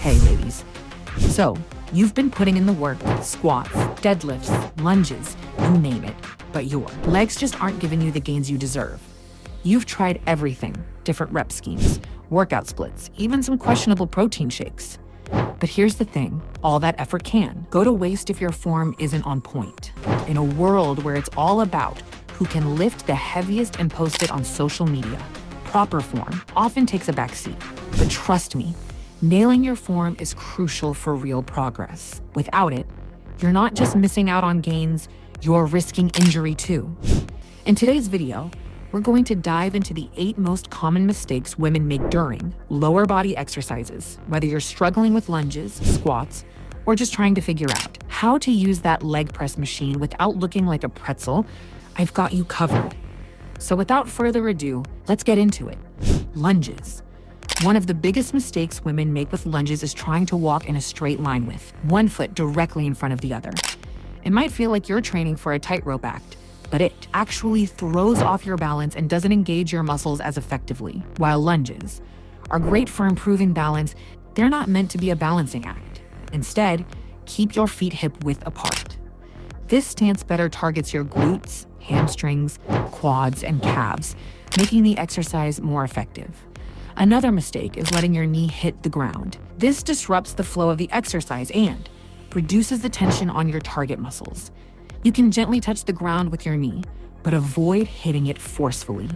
Okay, ladies. So, you've been putting in the work, squats, deadlifts, lunges, you name it, but your legs just aren't giving you the gains you deserve. You've tried everything, different rep schemes, workout splits, even some questionable protein shakes. But here's the thing, all that effort can go to waste if your form isn't on point. In a world where it's all about who can lift the heaviest and post it on social media, proper form often takes a backseat. But trust me, nailing your form is crucial for real progress. Without it, you're not just missing out on gains, you're risking injury too. In today's video, we're going to dive into the 8 most common mistakes women make during lower body exercises, whether you're struggling with lunges, squats, or just trying to figure out how to use that leg press machine without looking like a pretzel. I've got you covered. So without further ado, let's get into it. Lunges. One of the biggest mistakes women make with lunges is trying to walk in a straight line with one foot directly in front of the other. It might feel like you're training for a tightrope act, but it actually throws off your balance and doesn't engage your muscles as effectively. While lunges are great for improving balance, they're not meant to be a balancing act. Instead, keep your feet hip width apart. This stance better targets your glutes, hamstrings, quads, and calves, making the exercise more effective. Another mistake is letting your knee hit the ground. This disrupts the flow of the exercise and reduces the tension on your target muscles. You can gently touch the ground with your knee, but avoid hitting it forcefully.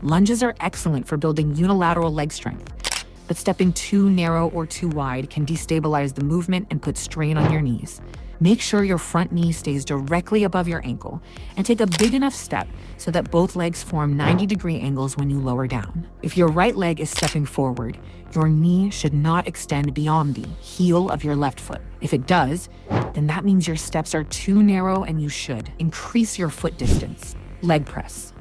Lunges are excellent for building unilateral leg strength, but stepping too narrow or too wide can destabilize the movement and put strain on your knees. Make sure your front knee stays directly above your ankle and take a big enough step so that both legs form 90-degree angles when you lower down. If your right leg is stepping forward, your knee should not extend beyond the heel of your left foot. If it does, then that means your steps are too narrow and you should increase your foot distance. Leg press.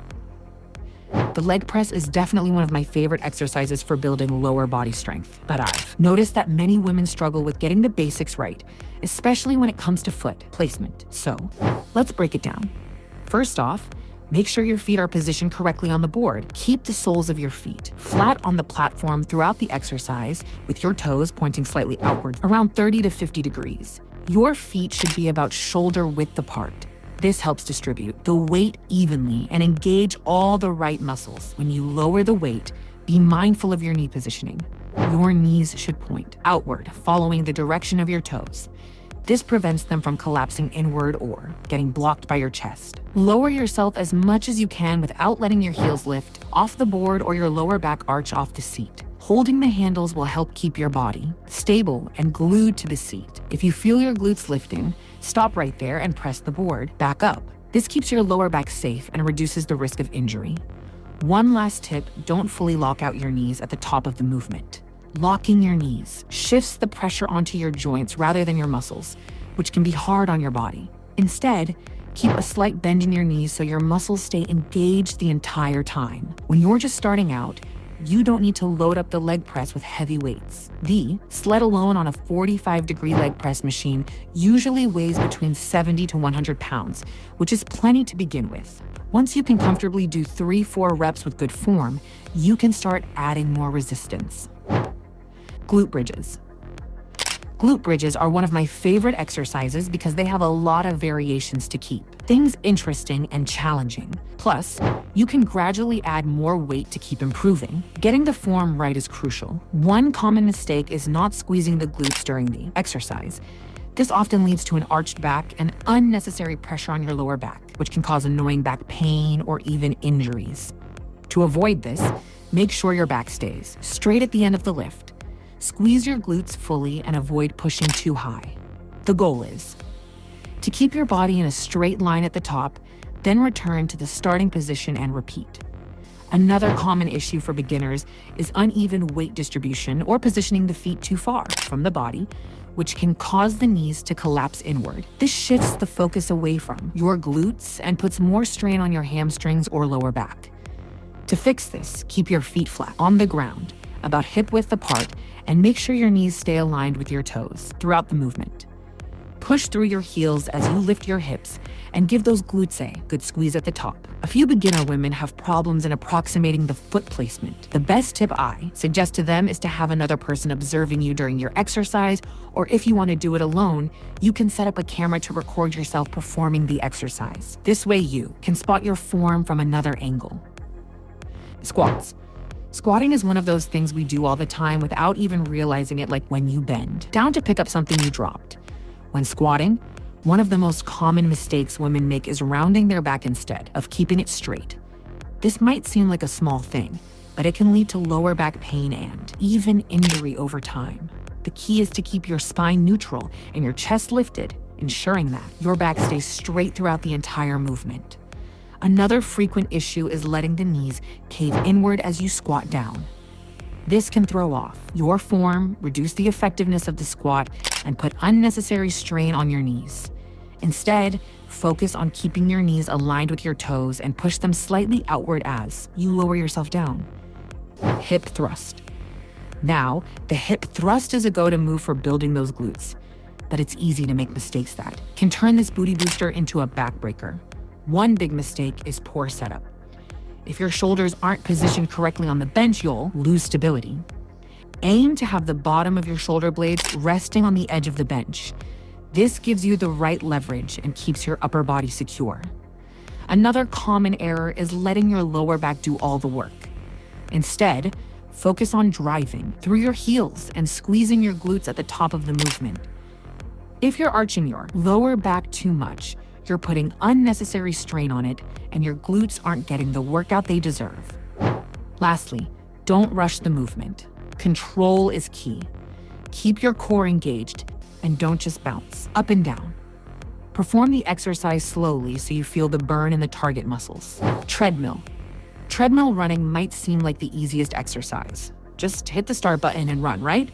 The leg press is definitely one of my favorite exercises for building lower body strength, but I've noticed that many women struggle with getting the basics right, especially when it comes to foot placement. So let's break it down. First off, make sure your feet are positioned correctly on the board. Keep the soles of your feet flat on the platform throughout the exercise, with your toes pointing slightly outward, around 30 to 50 degrees. Your feet should be about shoulder width apart. This helps distribute the weight evenly and engage all the right muscles. When you lower the weight, be mindful of your knee positioning. Your knees should point outward, following the direction of your toes. This prevents them from collapsing inward or getting blocked by your chest. Lower yourself as much as you can without letting your heels lift off the board or your lower back arch off the seat. Holding the handles will help keep your body stable and glued to the seat. If you feel your glutes lifting, stop right there and press the board back up. This keeps your lower back safe and reduces the risk of injury. One last tip, don't fully lock out your knees at the top of the movement. Locking your knees shifts the pressure onto your joints rather than your muscles, which can be hard on your body. Instead, keep a slight bend in your knees so your muscles stay engaged the entire time. When you're just starting out, you don't need to load up the leg press with heavy weights. The sled alone on a 45-degree leg press machine usually weighs between 70 to 100 pounds, which is plenty to begin with. Once you can comfortably do 3-4 reps with good form, you can start adding more resistance. Glute bridges. Glute bridges are one of my favorite exercises because they have a lot of variations to keep things interesting and challenging. Plus, you can gradually add more weight to keep improving. Getting the form right is crucial. One common mistake is not squeezing the glutes during the exercise. This often leads to an arched back and unnecessary pressure on your lower back, which can cause annoying back pain or even injuries. To avoid this, make sure your back stays straight at the end of the lift. Squeeze your glutes fully and avoid pushing too high. The goal is to keep your body in a straight line at the top, then return to the starting position and repeat. Another common issue for beginners is uneven weight distribution or positioning the feet too far from the body, which can cause the knees to collapse inward. This shifts the focus away from your glutes and puts more strain on your hamstrings or lower back. To fix this, keep your feet flat on the ground, about hip width apart, and make sure your knees stay aligned with your toes throughout the movement. Push through your heels as you lift your hips and give those glutes a good squeeze at the top. A few beginner women have problems in approximating the foot placement. The best tip I suggest to them is to have another person observing you during your exercise, or if you want to do it alone, you can set up a camera to record yourself performing the exercise. This way you can spot your form from another angle. Squats. Squatting is one of those things we do all the time without even realizing it, like when you bend down to pick up something you dropped. When squatting, one of the most common mistakes women make is rounding their back instead of keeping it straight. This might seem like a small thing, but it can lead to lower back pain and even injury over time. The key is to keep your spine neutral and your chest lifted, ensuring that your back stays straight throughout the entire movement. Another frequent issue is letting the knees cave inward as you squat down. This can throw off your form, reduce the effectiveness of the squat, and put unnecessary strain on your knees. Instead, focus on keeping your knees aligned with your toes and push them slightly outward as you lower yourself down. Hip thrust. Now, the hip thrust is a go-to move for building those glutes, but it's easy to make mistakes that can turn this booty booster into a backbreaker. One big mistake is poor setup. If your shoulders aren't positioned correctly on the bench, you'll lose stability. Aim to have the bottom of your shoulder blades resting on the edge of the bench. This gives you the right leverage and keeps your upper body secure. Another common error is letting your lower back do all the work. Instead, focus on driving through your heels and squeezing your glutes at the top of the movement. If you're arching your lower back too much, you're putting unnecessary strain on it, and your glutes aren't getting the workout they deserve. Lastly, don't rush the movement. Control is key. Keep your core engaged and don't just bounce up and down. Perform the exercise slowly so you feel the burn in the target muscles. Treadmill. Treadmill running might seem like the easiest exercise. Just hit the start button and run, right?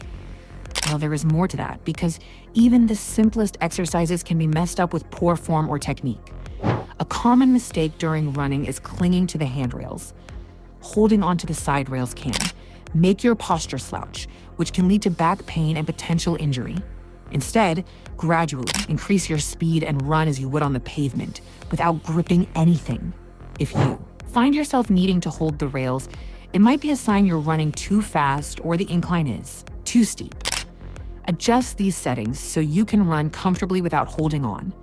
Well, there is more to that, because even the simplest exercises can be messed up with poor form or technique. A common mistake during running is clinging to the handrails. Holding onto the side rails can make your posture slouch, which can lead to back pain and potential injury. Instead, gradually increase your speed and run as you would on the pavement without gripping anything. If you find yourself needing to hold the rails, it might be a sign you're running too fast or the incline is too steep. Adjust these settings so you can run comfortably without holding on.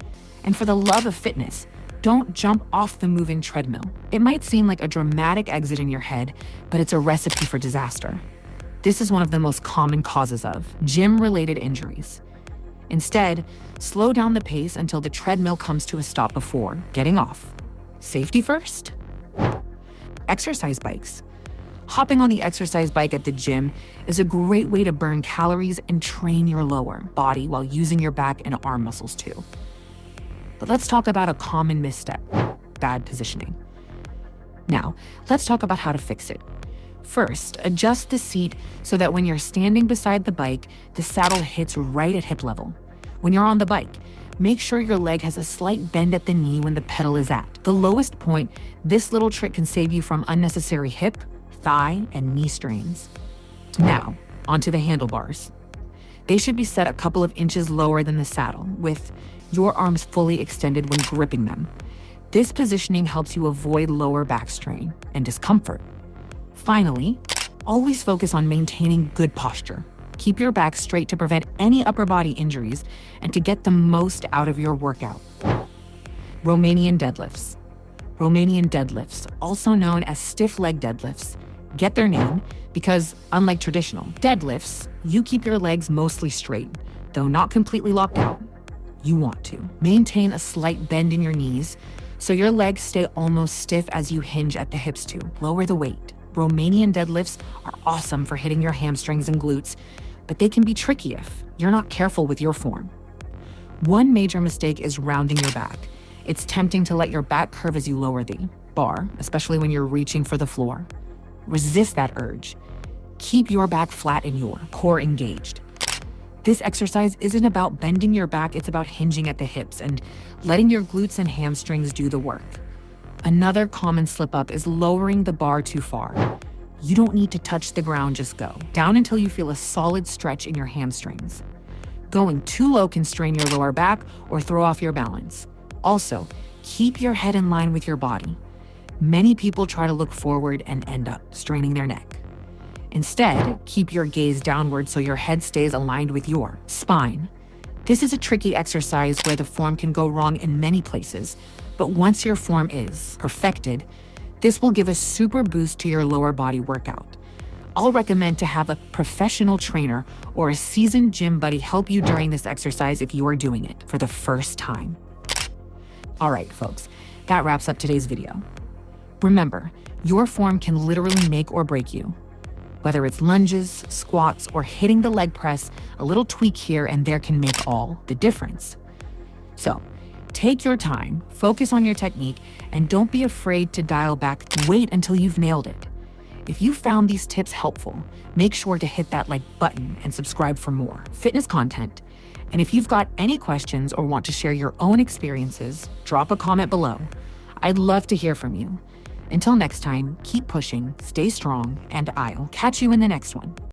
And for the love of fitness, don't jump off the moving treadmill. It might seem like a dramatic exit in your head, but it's a recipe for disaster. This is one of the most common causes of gym-related injuries. Instead, slow down the pace until the treadmill comes to a stop before getting off. Safety first. Exercise bikes. Hopping on the exercise bike at the gym is a great way to burn calories and train your lower body while using your back and arm muscles too. But let's talk about a common misstep: bad positioning. Now, let's talk about how to fix it. First, adjust the seat so that when you're standing beside the bike, the saddle hits right at hip level. When you're on the bike, make sure your leg has a slight bend at the knee when the pedal is at the lowest point. This little trick can save you from unnecessary hip, thigh, and knee strains. Now, onto the handlebars. They should be set a couple of inches lower than the saddle, with your arms fully extended when gripping them. This positioning helps you avoid lower back strain and discomfort. Finally, always focus on maintaining good posture. Keep your back straight to prevent any upper body injuries and to get the most out of your workout. Romanian deadlifts. Romanian deadlifts, also known as stiff leg deadlifts, get their name because, unlike traditional deadlifts, you keep your legs mostly straight, though not completely locked out. You want to maintain a slight bend in your knees so your legs stay almost stiff as you hinge at the hips to lower the weight. Romanian deadlifts are awesome for hitting your hamstrings and glutes, but they can be tricky if you're not careful with your form. One major mistake is rounding your back. It's tempting to let your back curve as you lower the bar, especially when you're reaching for the floor. Resist that urge. Keep your back flat and your core engaged. This exercise isn't about bending your back, it's about hinging at the hips and letting your glutes and hamstrings do the work. Another common slip-up is lowering the bar too far. You don't need to touch the ground, just go down until you feel a solid stretch in your hamstrings. Going too low can strain your lower back or throw off your balance. Also, keep your head in line with your body. Many people try to look forward and end up straining their neck. Instead, keep your gaze downward so your head stays aligned with your spine. This is a tricky exercise where the form can go wrong in many places, but once your form is perfected, this will give a super boost to your lower body workout. I'll recommend to have a professional trainer or a seasoned gym buddy help you during this exercise if you are doing it for the first time. All right, folks, that wraps up today's video. Remember, your form can literally make or break you. Whether it's lunges, squats, or hitting the leg press, a little tweak here and there can make all the difference. So, take your time, focus on your technique, and don't be afraid to dial back. Wait until you've nailed it. If you found these tips helpful, make sure to hit that like button and subscribe for more fitness content. And if you've got any questions or want to share your own experiences, drop a comment below. I'd love to hear from you. Until next time, keep pushing, stay strong, and I'll catch you in the next one.